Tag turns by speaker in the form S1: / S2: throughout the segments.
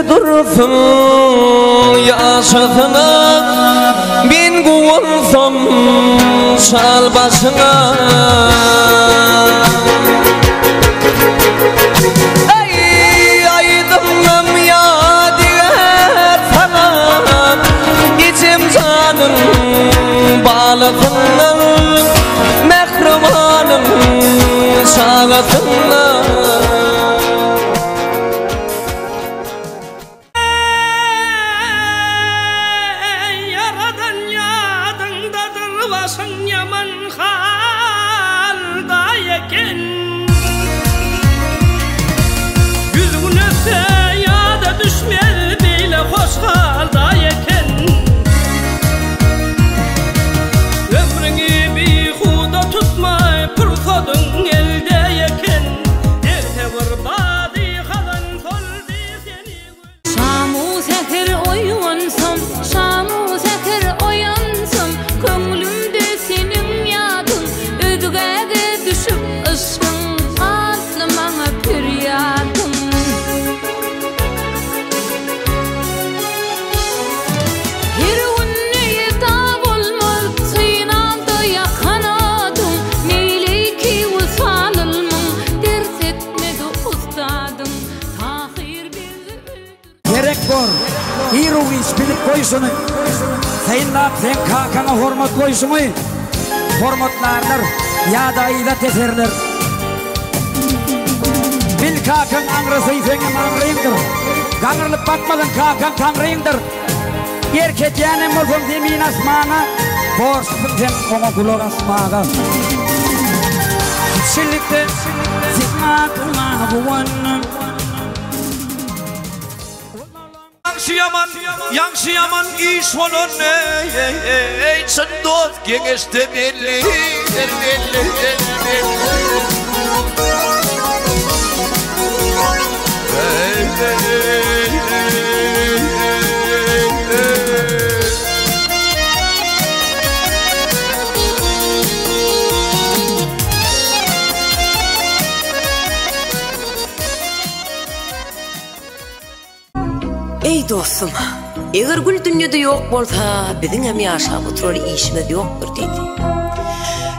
S1: dursun yaşasına bin kuvulsam şal başına ey aydınlam ya diğer sana içim canım bağlasınlar mehribanım şalasınlar koysunun sayınlar sen kakana hormat koysunu hormatlarlar ya da ila teferler bil kakan angrasay sen angrayındır kanırlıp bakmadın kakan kangrayındır erkek yani mozum demin asmana borçsun sen ona kulak asmağa çilikte zikmatına buvanın Yankşı yaman iş olan ey sen dost gençte belli
S2: Ey dostum, eğer gül dünyada yok bolsa, bizim hem yaşap oturur işimiz yoktur dedi.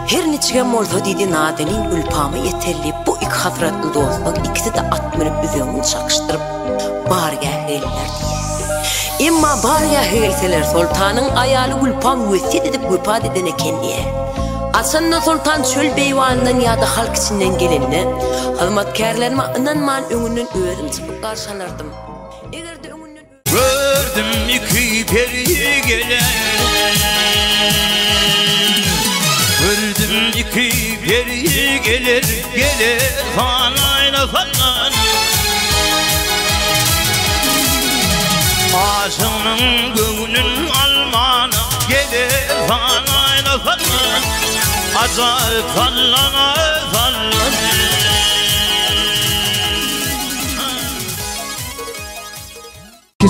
S2: Her neçegen bolsa dedi nadenin ülpamı yeterli, bu iki hadratlı dostluk ikisi de atmırıp üzümünü çakıştırıp barga heyler diye. Emma barga heyelseler sultanın ayalı ülpam müstet edip gülpa dedene kendiye. Aslında sultan çöl beyvanından ya da halk içinden gelenine, hizmetkarlarıma inanman önünden öğrenim çıkıp karşılardım. Eğer de
S3: gördüm iki peri gelen, gördüm iki peri gelir fanayla falan. Aşığının gönlünün almanı gelir fanayla falan. Acayip fallana fallan.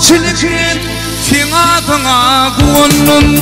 S4: Çilikin fin adına kuğunun